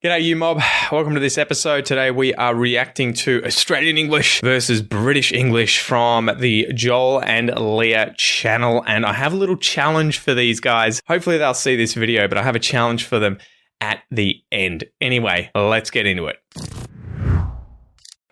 G'day you mob, welcome to this episode. Today we are reacting to Australian English versus British English from the Joel and Leah channel, and I have a little challenge for these guys. Hopefully they'll see this video, but I have a challenge for them at the end. Anyway, let's get into it.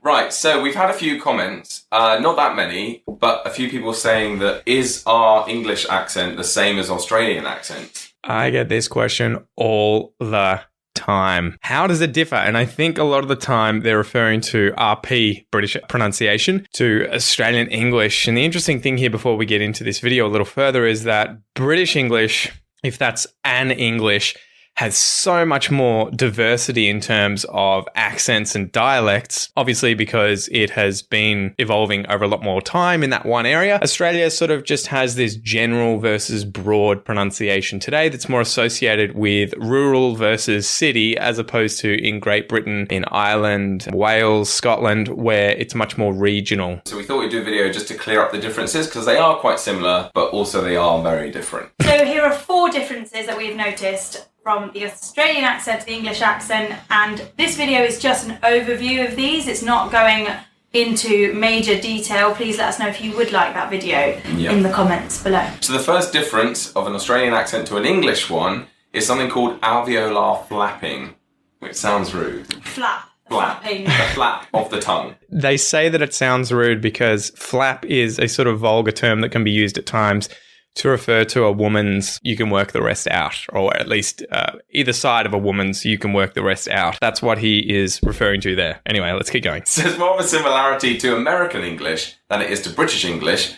Right, so we've had a few comments, not that many, but a few people saying that is our English accent the same as Australian accent? I get this question all the time. How does it differ? And I think a lot of the time they're referring to RP, British pronunciation, to Australian English. And the interesting thing here before we get into this video a little further is that British English, if that's an English, has so much more diversity in terms of accents and dialects, obviously because it has been evolving over a lot more time in that one area. Australia sort of just has this general versus broad pronunciation today that's more associated with rural versus city, as opposed to in Great Britain, in Ireland, Wales, Scotland, where it's much more regional. So we thought we'd do a video just to clear up the differences, because they are quite similar, but also they are very different. So here are 4 differences that we've noticed from the Australian accent to the English accent, and this video is just an overview of these. It's not going into major detail. Please let us know if you would like that video in the comments below. So the first difference of an Australian accent to an English one is something called alveolar flapping, which sounds rude. Flap. Flapping. The flap of the tongue. They say that it sounds rude because flap is a sort of vulgar term that can be used at times to refer to a woman's "you can work the rest out," or at least either side of a woman's "you can work the rest out." That's what he is referring to there. Anyway, let's keep going. So there's more of a similarity to American English than it is to British English,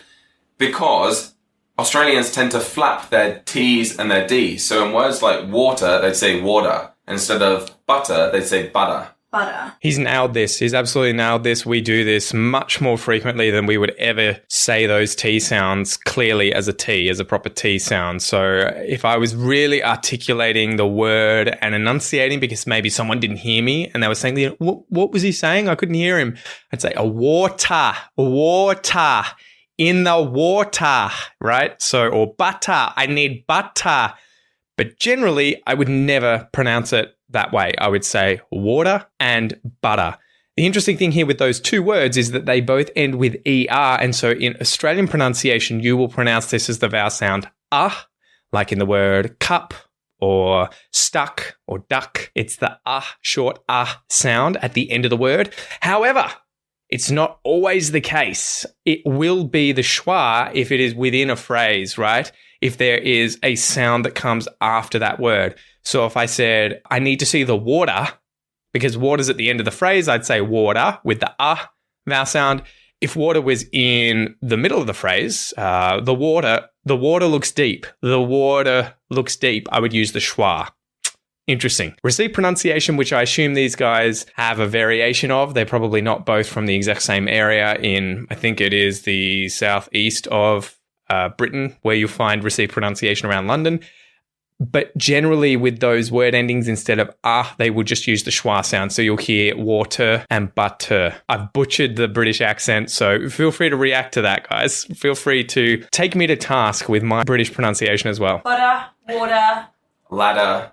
because Australians tend to flap their T's and their D's. So in words like water, they'd say water. Instead of butter, they'd say butter. Butter. He's nailed this. He's absolutely nailed this. We do this much more frequently than we would ever say those T sounds clearly as a T, as a proper T sound. So if I was really articulating the word and enunciating because maybe someone didn't hear me and they were saying, what was he saying? I couldn't hear him. I'd say a water, in the water, right? So, or butter, I need butter. But generally, I would never pronounce it that way. I would say water and butter. The interesting thing here with those two words is that they both end with ER. And so in Australian pronunciation, you will pronounce this as the vowel sound like in the word cup or stuck or duck. It's the short sound at the end of the word. However, it's not always the case. It will be the schwa if it is within a phrase, right? If there is a sound that comes after that word. So if I said, I need to see the water, because water's at the end of the phrase, I'd say water with the vowel sound. If water was in the middle of the phrase, the water looks deep. The water looks deep. I would use the schwa. Interesting. Received pronunciation, which I assume these guys have a variation of. They're probably not both from the exact same area in, I think it is the southeast of Britain, where you'll find received pronunciation around London. But generally with those word endings, instead of they will just use the schwa sound. So you'll hear water and butter. I've butchered the British accent, so feel free to react to that, guys. Feel free to take me to task with my British pronunciation as well. Butter, water, ladder,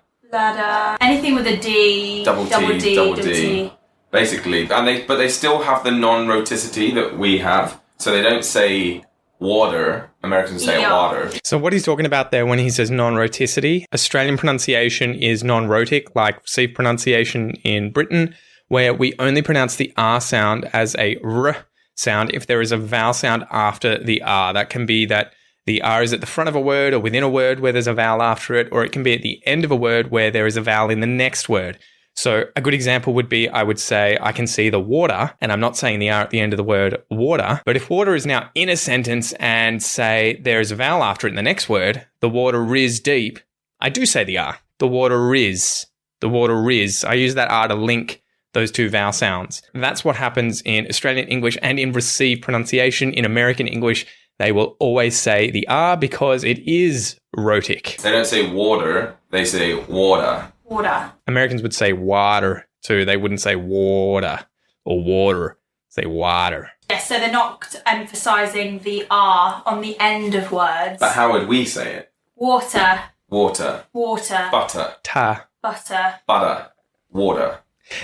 anything with a D, double D. Basically, but they still have the non-roticity that we have. So they don't say water. Americans say water. So what he's talking about there when he says non-roticity, Australian pronunciation is non-rotic, like received pronunciation in Britain, where we only pronounce the R sound as a R sound if there is a vowel sound after the R. That can be that the R is at the front of a word or within a word where there's a vowel after it, or it can be at the end of a word where there is a vowel in the next word. So a good example would be, I would say, I can see the water, and I'm not saying the R at the end of the word water, but if water is now in a sentence and say there is a vowel after it in the next word, the water is deep, I do say the R. The water is. I use that R to link those two vowel sounds. That's what happens in Australian English and in received pronunciation. In American English, they will always say the R because it is rhotic. They don't say water, they say water. Water. Americans would say water too. They wouldn't say water or water. Say water. Yes, so they're not emphasising the R on the end of words. But how would we say it? Water. Water. Water. Butter. Ta. Butter. Butter. water.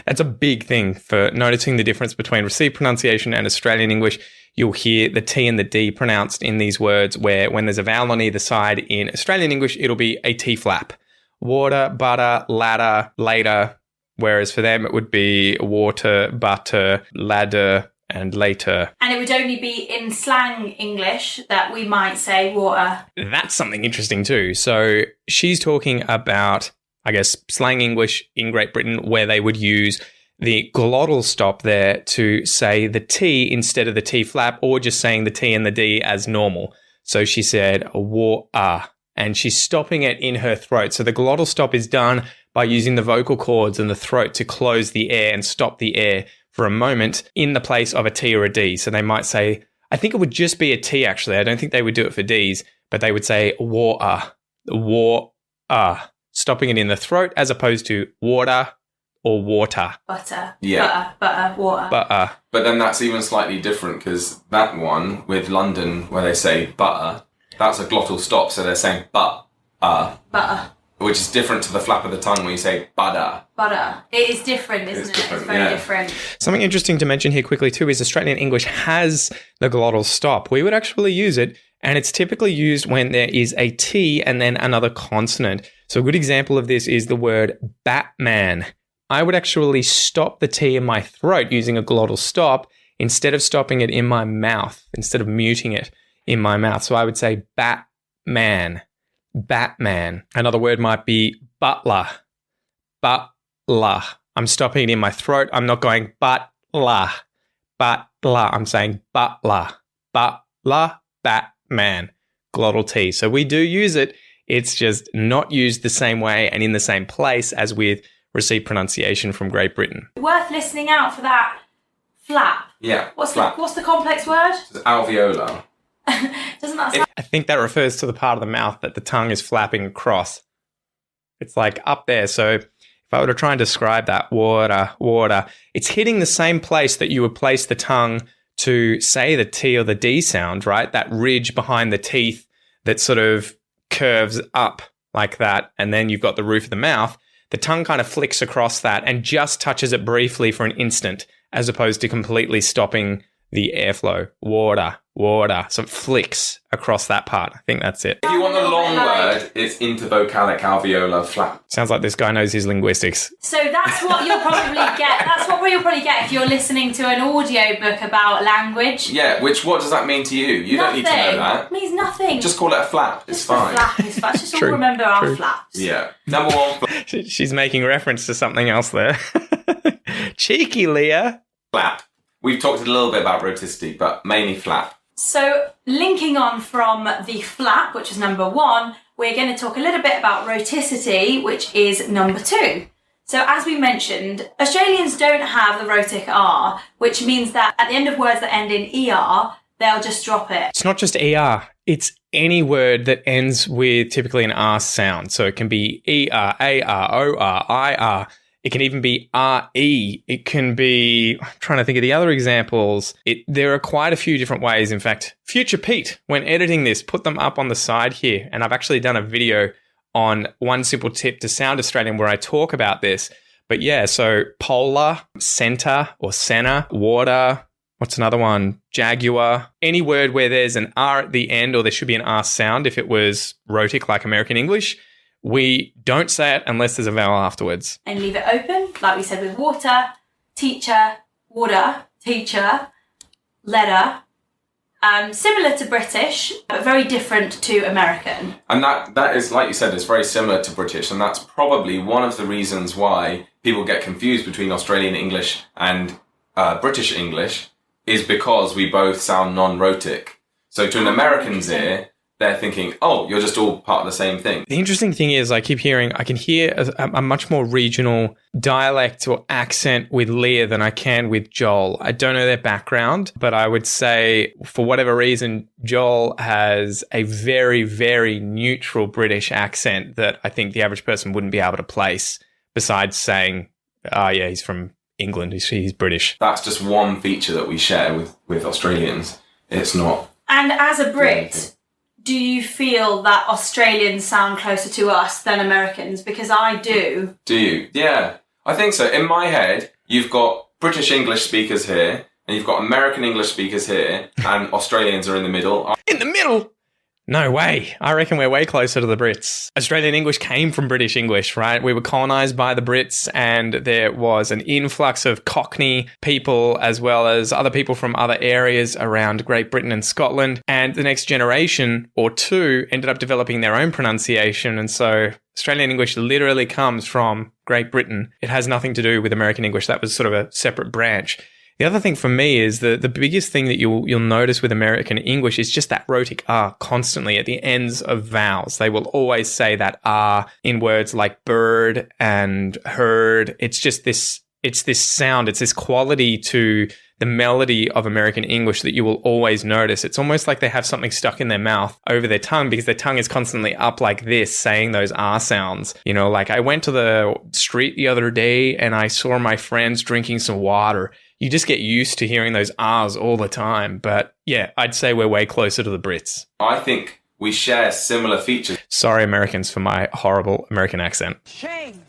That's a big thing for noticing the difference between received pronunciation and Australian English. You'll hear the T and the D pronounced in these words where when there's a vowel on either side in Australian English, it'll be a T flap. Water, butter, ladder, later. Whereas for them, it would be water, butter, ladder, and later. And it would only be in slang English that we might say water. That's something interesting too. So she's talking about, I guess, slang English in Great Britain where they would use the glottal stop there to say the T instead of the T flap, or just saying the T and the D as normal. So she said water, and she's stopping it in her throat. So the glottal stop is done by using the vocal cords and the throat to close the air and stop the air for a moment in the place of a T or a D. So they might say, I think it would just be a T actually. I don't think they would do it for Ds, but they would say water, stopping it in the throat as opposed to water or water. Butter. Yeah. Butter, water. Butter. But then that's even slightly different because that one with London where they say butter, that's a glottal stop. So they're saying Butter. which is different to the flap of the tongue when you say butter. Butter. It is different, isn't it? different, It's very different. Something interesting to mention here quickly too is Australian English has the glottal stop. We would actually use it, and it's typically used when there is a T and then another consonant. So a good example of this is the word Batman. I would actually stop the T in my throat using a glottal stop instead of stopping it in my mouth, instead of muting it in my mouth. So I would say Batman. Batman. Another word might be butler. Butler. I'm stopping it in my throat. I'm not going butler. Butler. I'm saying butler. Butler. Batman. Glottal T. So we do use it. It's just not used the same way and in the same place as with received pronunciation from Great Britain. Worth listening out for that flap. Yeah. What's flap. the complex word? It's alveolar. Doesn't that sound... I think that refers to the part of the mouth that the tongue is flapping across. It's like up there. So if I were to try and describe that, water, it's hitting the same place that you would place the tongue to say the T or the D sound, right? That ridge behind the teeth that sort of curves up like that. And then you've got the roof of the mouth. The tongue kind of flicks across that and just touches it briefly for an instant, as opposed to completely stopping the airflow. Water. So it flicks across that part. I think that's it. If you want the long word, it's intervocalic alveolar flap. Sounds like this guy knows his linguistics. So that's what you'll probably get. That's what you'll probably get if you're listening to an audiobook about language. Yeah, what does that mean to you? You don't need to know that. It means nothing. Just call it a flap. It's fine. A flap is fine. Just all True, remember our true. flaps. Yeah. Number one She's making reference to something else there. Cheeky, Leah. flap. We've talked a little bit about roticity, but mainly flap. So linking on from the flap, which is number 1, we're going to talk a little bit about roticity, which is number 2. So as we mentioned, Australians don't have the rhotic R, which means that at the end of words that end in ER, they'll just drop it. It's not just ER. It's any word that ends with typically an R sound. So it can be ER, AR, OR, IR. It can even be RE. It can be, I'm trying to think of the other examples. There are quite a few different ways. In fact, Future Pete, when editing this, put them up on the side here. And I've actually done a video on one simple tip to sound Australian where I talk about this. But yeah, so polar, center or center, water. What's another one? Jaguar. Any word where there's an R at the end or there should be an R sound if it was rhotic like American English. We don't say it unless there's a vowel afterwards. And leave it open, like we said with water, teacher, water, teacher, letter. Similar to British, but very different to American. And that is, like you said, it's very similar to British, and that's probably one of the reasons why people get confused between Australian English and British English, is because we both sound non-rhotic. So to an American's ear, they're thinking, oh, you're just all part of the same thing. The interesting thing is I can hear a much more regional dialect or accent with Leah than I can with Joel. I don't know their background, but I would say for whatever reason, Joel has a very, very neutral British accent that I think the average person wouldn't be able to place besides saying, oh yeah, he's from England, he's British. That's just one feature that we share with Australians. It's not. And as a Brit, do you feel that Australians sound closer to us than Americans? Because I do. Do you? Yeah. I think so. In my head, you've got British English speakers here, and you've got American English speakers here, and Australians are in the middle. In the middle? No way. I reckon we're way closer to the Brits. Australian English came from British English, right? We were colonised by the Brits, and there was an influx of Cockney people as well as other people from other areas around Great Britain and Scotland. And the next generation or two ended up developing their own pronunciation. And so Australian English literally comes from Great Britain. It has nothing to do with American English. That was sort of a separate branch. The other thing for me is the biggest thing that you'll notice with American English is just that rhotic R constantly at the ends of vowels. They will always say that R in words like bird and herd. It's just this sound, it's this quality to the melody of American English that you will always notice. It's almost like they have something stuck in their mouth over their tongue because their tongue is constantly up like this, saying those R sounds. You know, like I went to the street the other day and I saw my friends drinking some water. You just get used to hearing those R's all the time. But yeah, I'd say we're way closer to the Brits. I think we share similar features. Sorry, Americans, for my horrible American accent. Shame.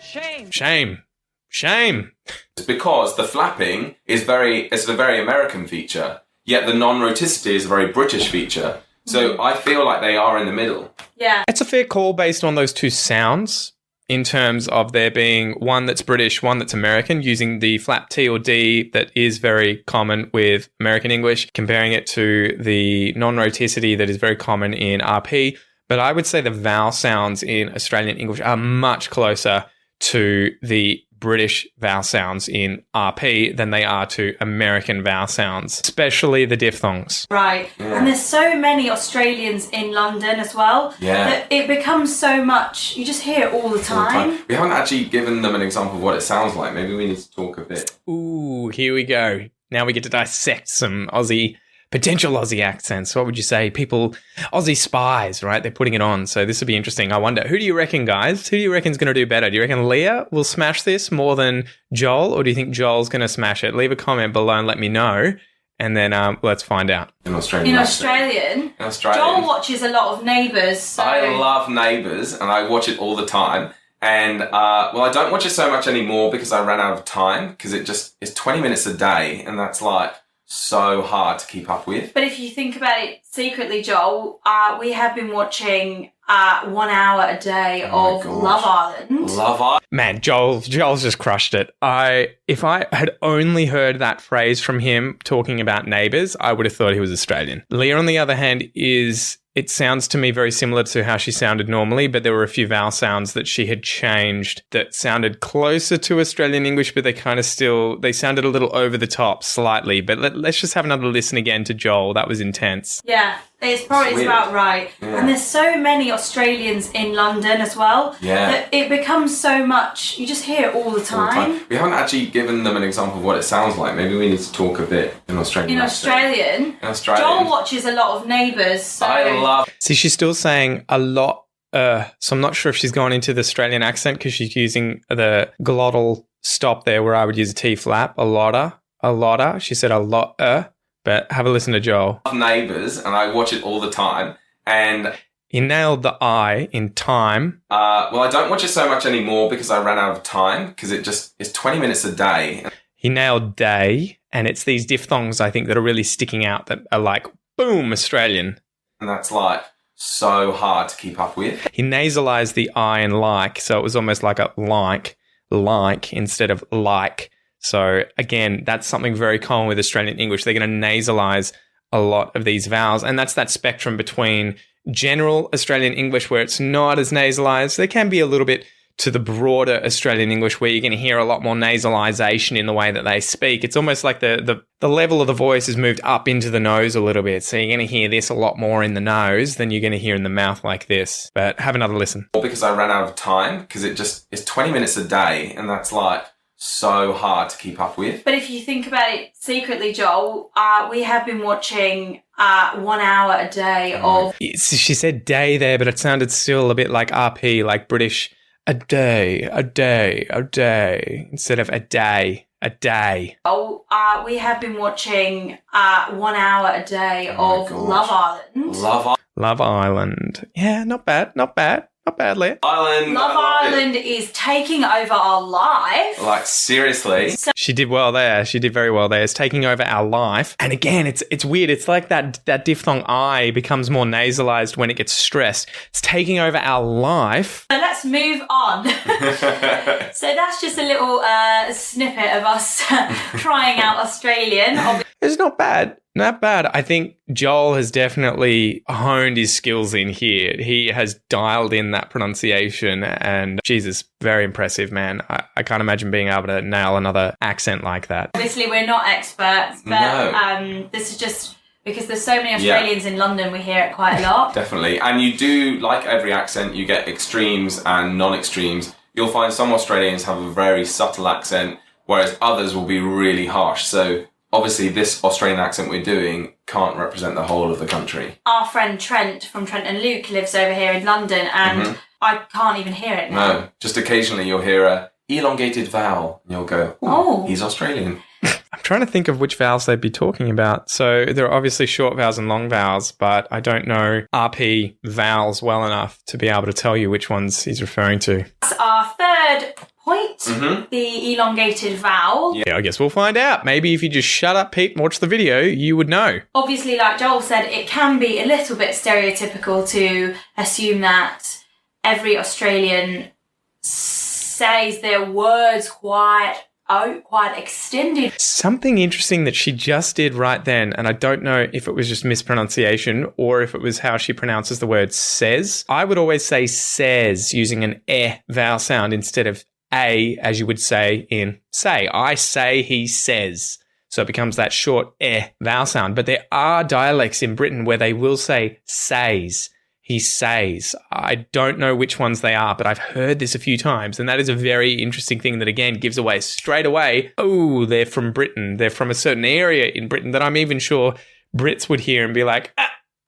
Shame. Shame. Shame. It's because the flapping is it's a very American feature, yet the non-rhoticity is a very British feature. So I feel like they are in the middle. Yeah. It's a fair call based on those two sounds, in terms of there being one that's British, one that's American, using the flap T or D that is very common with American English, comparing it to the non-rhoticity that is very common in RP. But I would say the vowel sounds in Australian English are much closer to the British vowel sounds in RP than they are to American vowel sounds, especially the diphthongs. Right. Yeah. And there's so many Australians in London as well. Yeah. That it becomes so much, you just hear it all the time. We haven't actually given them an example of what it sounds like. Maybe we need to talk a bit. Ooh, here we go. Now we get to dissect some potential Aussie accents. What would you say? Aussie spies, right? They're putting it on. So this would be interesting. I wonder, who do you reckon, guys? Who do you reckon is going to do better? Do you reckon Leah will smash this more than Joel? Or do you think Joel's going to smash it? Leave a comment below and let me know. And then let's find out. In Australian. Joel watches a lot of Neighbours. So. I love Neighbours and I watch it all the time. And, I don't watch it so much anymore because I ran out of time because it's 20 minutes a day and that's like so hard to keep up with. But if you think about it secretly, Joel, we have been watching 1 hour a day of Love Island. Love Island. Man, Joel's just crushed it. If I had only heard that phrase from him talking about Neighbours, I would have thought he was Australian. Leah, on the other hand, it sounds to me very similar to how she sounded normally, but there were a few vowel sounds that she had changed that sounded closer to Australian English, but they sounded a little over the top slightly. But let's just have another listen again to Joel. That was intense. Yeah, it's about right. Yeah. And there's so many Australians in London as well. Yeah. That it becomes so much, you just hear it all the time. We haven't actually given them an example of what it sounds like. Maybe we need to talk a bit in Australian. In Australian, Joel watches a lot of Neighbours. So. I love. See, she's still saying a lot. So I'm not sure if she's gone into the Australian accent because she's using the glottal stop there where I would use a T flap. A lotta. She said a lot. But have a listen to Joel. I love Neighbours and I watch it all the time. And he nailed the I in time. I don't watch it so much anymore because I ran out of time because it's 20 minutes a day. He nailed day, and it's these diphthongs, I think, that are really sticking out that are like, boom, Australian. And that's like so hard to keep up with. He nasalized the I in like, so it was almost like a like instead of like. So again, that's something very common with Australian English. They're going to nasalize a lot of these vowels, and that's that spectrum between general Australian English where it's not as nasalized. There can be a little bit to the broader Australian English where you're going to hear a lot more nasalization in the way that they speak. It's almost like the level of the voice has moved up into the nose a little bit. So you're going to hear this a lot more in the nose than you're going to hear in the mouth like this. But have another listen. Because I ran out of time because it's 20 minutes a day and that's like so hard to keep up with. But if you think about it secretly, Joel, we have been watching 1 hour a day of... She said day there, but it sounded still a bit like RP, like British. A day, instead of a day. We have been watching 1 hour a day of Love Island. Love Island. Yeah, not bad. Not bad, Leah. Island. Love I love it. Island is taking over our life. Like, seriously. She did well there. She did very well there. It's taking over our life. And again, it's weird. It's like that diphthong I becomes more nasalized when it gets stressed. It's taking over our life. So let's move on. So that's just a little snippet of us trying out Australian. It's not bad. Not bad. I think Joel has definitely honed his skills in here. He has dialed in that pronunciation and Jesus, very impressive, man. I can't imagine being able to nail another accent like that. Obviously, we're not experts, but this is just because there's so many Australians in London, we hear it quite a lot. Definitely. And you do, like every accent, you get extremes and non-extremes. You'll find some Australians have a very subtle accent, whereas others will be really harsh. So obviously this Australian accent we're doing can't represent the whole of the country. Our friend Trent from Trent and Luke lives over here in London, and I can't even hear it now. No, just occasionally you'll hear a elongated vowel and you'll go, oh, he's Australian. I'm trying to think of which vowels they'd be talking about. So there are obviously short vowels and long vowels, but I don't know RP vowels well enough to be able to tell you which ones he's referring to. That's our third point, the elongated vowel. Yeah, I guess we'll find out. Maybe if you just shut up, Pete, and watch the video, you would know. Obviously, like Joel said, it can be a little bit stereotypical to assume that every Australian says their words quite extended. Something interesting that she just did right then, and I don't know if it was just mispronunciation or if it was how she pronounces the word says. I would always say says using an vowel sound instead of a, as you would say in say. I say, he says. So it becomes that short vowel sound. But there are dialects in Britain where they will say says. He says. I don't know which ones they are, but I've heard this a few times. And that is a very interesting thing that, again, gives away straight away, oh, they're from Britain. They're from a certain area in Britain that I'm even sure Brits would hear and be like,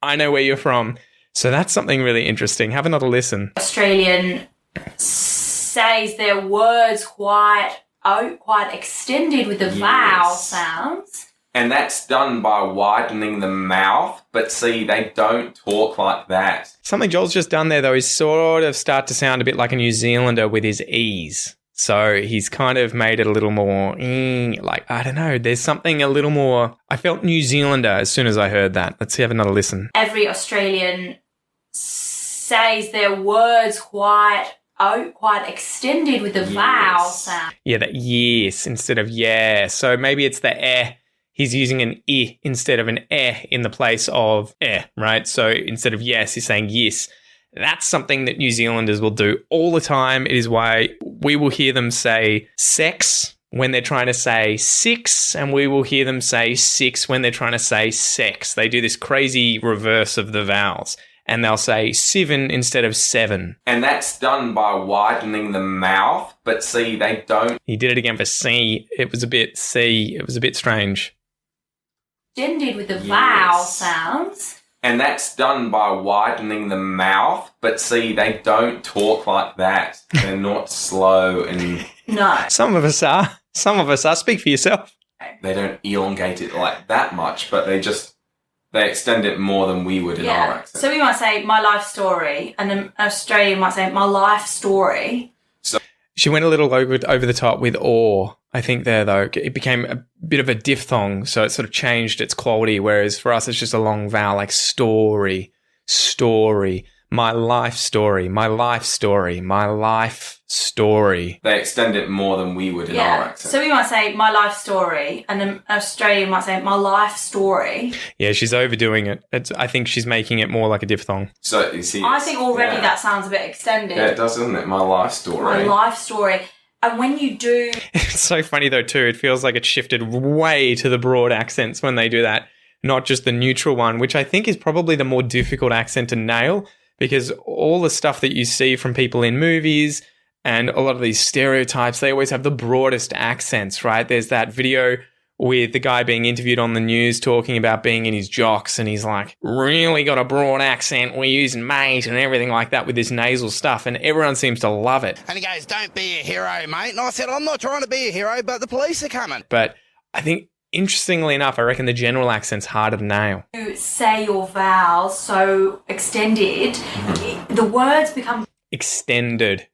I know where you're from. So that's something really interesting. Have another listen. Australian says their words quite extended with the vowel sounds. And that's done by widening the mouth, but see, they don't talk like that. Something Joel's just done there, though, is sort of start to sound a bit like a New Zealander with his E's. So he's kind of made it a little more, like, I don't know, there's something a little more, I felt New Zealander as soon as I heard that. Let's have another listen. Every Australian says their words quite extended with the vowel sound. Yeah, that yes instead of yeah. So maybe it's the He's using an I instead of an in the place of right? So instead of yes, he's saying yes. That's something that New Zealanders will do all the time. It is why we will hear them say sex when they're trying to say six, and we will hear them say six when they're trying to say sex. They do this crazy reverse of the vowels. And they'll say seven instead of seven. And that's done by widening the mouth, but see, they don't. He did it again for C. It was a bit strange. Extended with the vowel sounds. And that's done by widening the mouth, but see, they don't talk like that. They're not slow and... No. Some of us are. Speak for yourself. They don't elongate it like that much, but they extend it more than we would in our accent. So we might say my life story, and an Australian might say my life story. So she went a little over the top with or, I think there, though. It became a bit of a diphthong, so it sort of changed its quality, whereas for us it's just a long vowel like story, my life story, my life story, my life story. They extend it more than we would in our accent. So we might say my life story, and an Australian might say my life story. Yeah, she's overdoing it. I think she's making it more like a diphthong. So you see, I think already that sounds a bit extended. Yeah, it does, doesn't it? My life story. My life story. And when you do... It's so funny, though, too. It feels like it shifted way to the broad accents when they do that, not just the neutral one, which I think is probably the more difficult accent to nail, because all the stuff that you see from people in movies and a lot of these stereotypes, they always have the broadest accents, right? There's that video with the guy being interviewed on the news talking about being in his jocks, and he's like, really got a broad accent, we're using mate and everything like that with this nasal stuff, and everyone seems to love it. And he goes, don't be a hero, mate. And I said, I'm not trying to be a hero, but the police are coming. But I think, interestingly enough, I reckon the general accent's harder to nail. You say your vowels so extended, the words become... extended.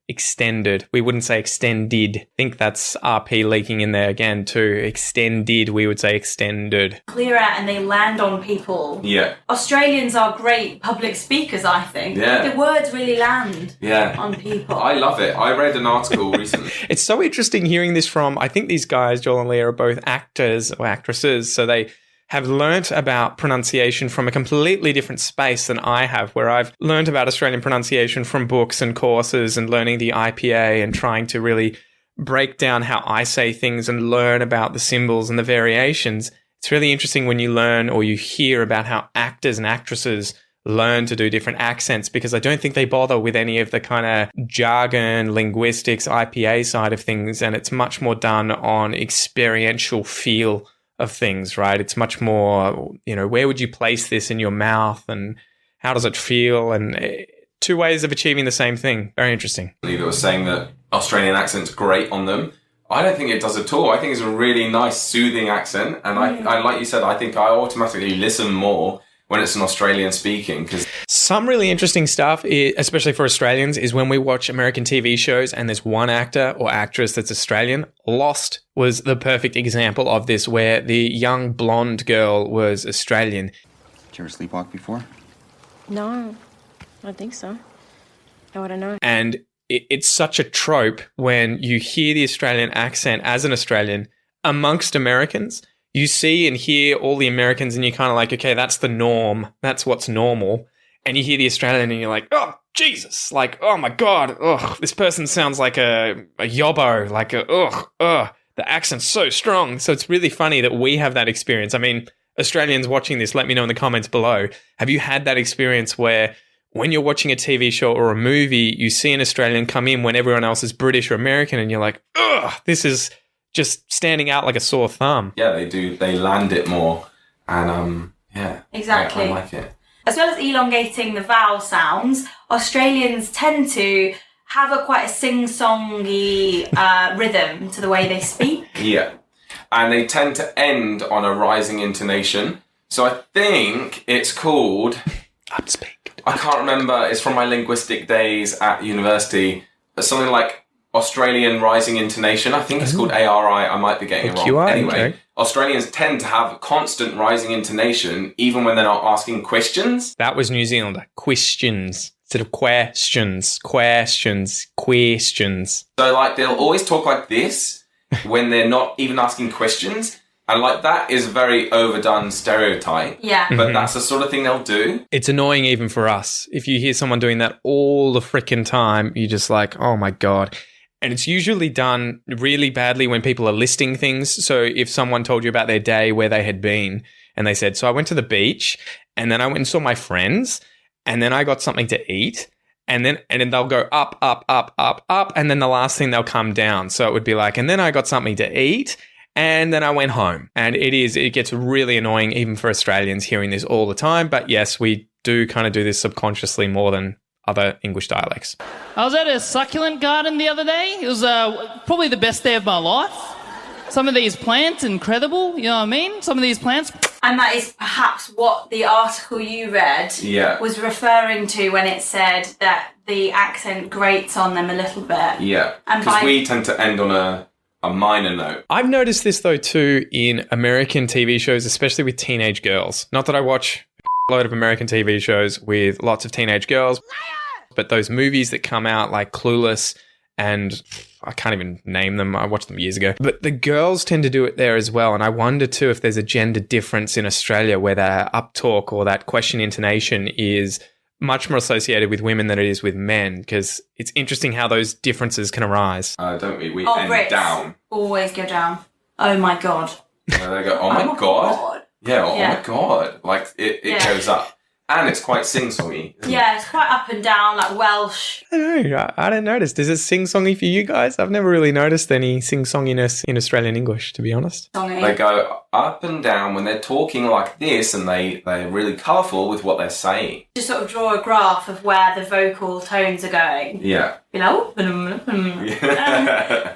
We wouldn't say extended. I think that's RP leaking in there again too. Extended, we would say extended. Clearer and they land on people. Yeah. Australians are great public speakers, I think. Yeah. The words really land Yeah. on people. I love it. I read an article recently. It's so interesting hearing this from, I think these guys, Joel and Leah, are both actors or actresses, so they have learnt about pronunciation from a completely different space than I have, where I've learnt about Australian pronunciation from books and courses and learning the IPA and trying to really break down how I say things and learn about the symbols and the variations. It's really interesting when you learn or you hear about how actors and actresses learn to do different accents, because I don't think they bother with any of the kind of jargon, linguistics, IPA side of things, and it's much more done on experiential feel of things, right? It's much more, where would you place this in your mouth and how does it feel? And two ways of achieving the same thing. Very interesting. That was saying that Australian accent's great on them. I don't think it does at all. I think it's a really nice, soothing accent. And I like you said, I think I automatically listen more when it's an Australian speaking. Cause some really interesting stuff, especially for Australians, is when we watch American TV shows and there's one actor or actress that's Australian. Lost was the perfect example of this, where the young blonde girl was Australian. Did you ever sleepwalk before? No, I don't think so. How would I know? And it's such a trope when you hear the Australian accent as an Australian amongst Americans. You see and hear all the Americans and you're kind of like, okay, that's the norm. That's what's normal. And you hear the Australian and you're like, oh, Jesus. Like, oh my God. Ugh, this person sounds like a yobbo. Like the accent's so strong. So it's really funny that we have that experience. I mean, Australians watching this, let me know in the comments below. Have you had that experience where when you're watching a TV show or a movie, you see an Australian come in when everyone else is British or American and you're like, ugh, this is just standing out like a sore thumb. yeah, they do. They land it more. And yeah. Exactly. I like it. As well as elongating the vowel sounds, Australians tend to have quite a sing-songy rhythm to the way they speak. Yeah. And they tend to end on a rising intonation. So I think it's called... Upspeak. I can't remember. It's from my linguistic days at university. Something like Australian rising intonation. I think it's called ARI. I might be getting it wrong. QI, Anyway, okay. Australians tend to have constant rising intonation even when they're not asking questions. That was New Zealand. Questions instead of questions. Questions. Questions. So like they'll always talk like this when they're not even asking questions. And like that is a very overdone stereotype. Yeah. But that's the sort of thing they'll do. It's annoying even for us. If you hear someone doing that all the frickin' time, you're just like, oh my God. And it's usually done really badly when people are listing things. So if someone told you about their day, where they had been, and they said, so I went to the beach and then I went and saw my friends and then I got something to eat. And then they'll go up, up, up, up, up. And then the last thing they'll come down. So it would be like, and then I got something to eat. And then I went home. And it gets really annoying even for Australians hearing this all the time. But yes, we do kind of do this subconsciously more than other English dialects. I was at a succulent garden the other day. It was probably the best day of my life. Some of these plants, incredible, you know what I mean? Some of these plants... And that is perhaps what the article you read was referring to when it said that the accent grates on them a little bit. Yeah. And Because we tend to end on a minor note. I've noticed this though too in American TV shows, especially with teenage girls. Not that I watch a load of American TV shows with lots of teenage girls, but those movies that come out like Clueless and I can't even name them. I watched them years ago. But the girls tend to do it there as well. And I wonder too if there's a gender difference in Australia where that uptalk or that question intonation is much more associated with women than it is with men, because it's interesting how those differences can arise. Don't we? We end Brits down. always go down. Oh my God. And they go, oh my God. Yeah, oh my God. Like, it goes up. And it's quite sing-songy. Yeah, it's quite up and down, like Welsh. I don't know. I don't notice. Does it sing-songy for you guys? I've never really noticed any sing-songiness in Australian English, to be honest. They go up and down when they're talking like this, and they're really colourful with what they're saying. Just sort of draw a graph of where the vocal tones are going. Yeah. You know, up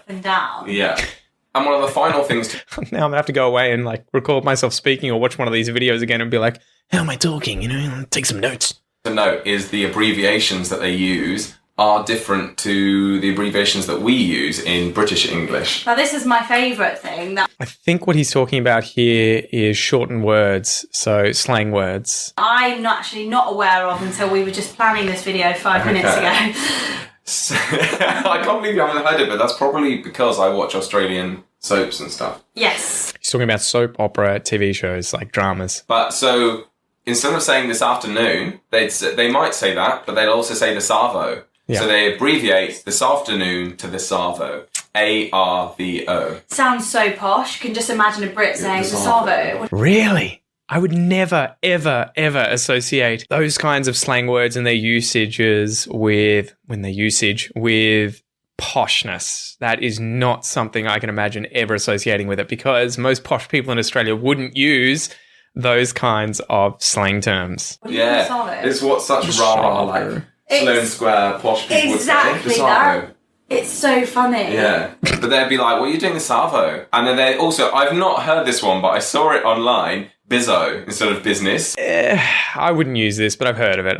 and down. Yeah. And one of the final things Now I'm going to have to go away and like record myself speaking or watch one of these videos again and be like, how am I talking? You know, take some notes. to note is the abbreviations that they use are different to the abbreviations that we use in British English. Now, this is my favourite thing that I think what he's talking about here is shortened words, so slang words. I'm actually not aware of until we were just planning this video 5 minutes ago. So, I can't believe you haven't heard it, but that's probably because I watch Australian soaps and stuff. Yes. He's talking about soap opera TV shows, like dramas. But so instead of saying this afternoon, they might say that, but they'd also say the Savo. Yeah. So they abbreviate this afternoon to the Savo. ARVO. Sounds so posh. You can just imagine a Brit saying the Savo. Really? I would never, ever, ever associate those kinds of slang words and their usages with poshness. That is not something I can imagine ever associating with it, because most posh people in Australia wouldn't use those kinds of slang terms. What do you call Yeah, Savo? it's what such rah-rah, like Sloane Square posh people Exactly would say. The that. Savo. It's so funny. Yeah, but they'd be like, what are you doing the Savo? And then they also, I've not heard this one, but I saw it online, bizzo instead of business. I wouldn't use this, but I've heard of it.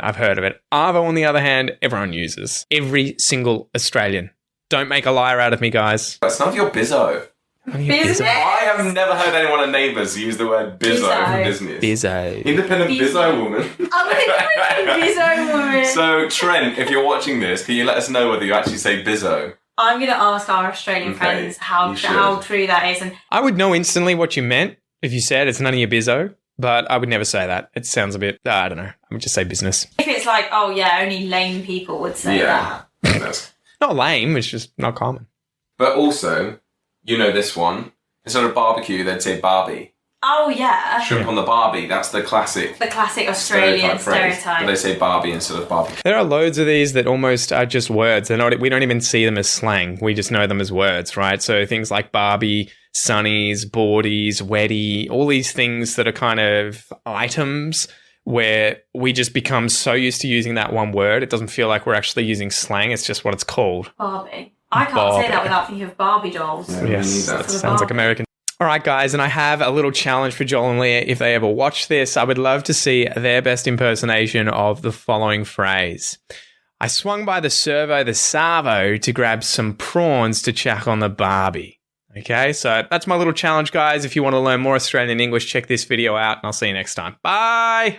Arvo, on the other hand, everyone uses. Every single Australian. Don't make a liar out of me, guys. That's none of your bizzo. Business. I have never heard anyone at Neighbours use the word bizzo for business. Bizzo. Independent bizzo woman. I'm an independent bizzo woman. So, Trent, if you're watching this, can you let us know whether you actually say bizzo? I'm going to ask our Australian Okay, friends how you should. true that is. And I would know instantly what you meant if you said it's none of your bizzo, but I would never say that. It sounds a bit, I don't know. I would just say business. if it's like, oh yeah, only lame people would say that. That's- Not lame, it's just not common. But also, you know this one. Instead of barbecue, they'd say barbie. Oh yeah. Shrimp on the barbie, that's the classic The classic Australian phrase. stereotype. But they say barbie instead of barbecue. There are loads of these that almost are just words. We don't even see them as slang. We just know them as words, right? So things like Barbie, sunnies, boardies, wetty, all these things that are kind of items where we just become so used to using that one word, it doesn't feel like we're actually using slang. It's just what it's called. Barbie. I can't Barbie. say that without thinking of Barbie dolls. Yeah. Yes, That that sort of sounds like Barbie. American. All right, guys, and I have a little challenge for Joel and Leah. If they ever watch this, I would love to see their best impersonation of the following phrase. I swung by the servo, the Savo, to grab some prawns to chuck on the Barbie. Okay, so that's my little challenge, guys. If you want to learn more Australian English, check this video out, and I'll see you next time. Bye!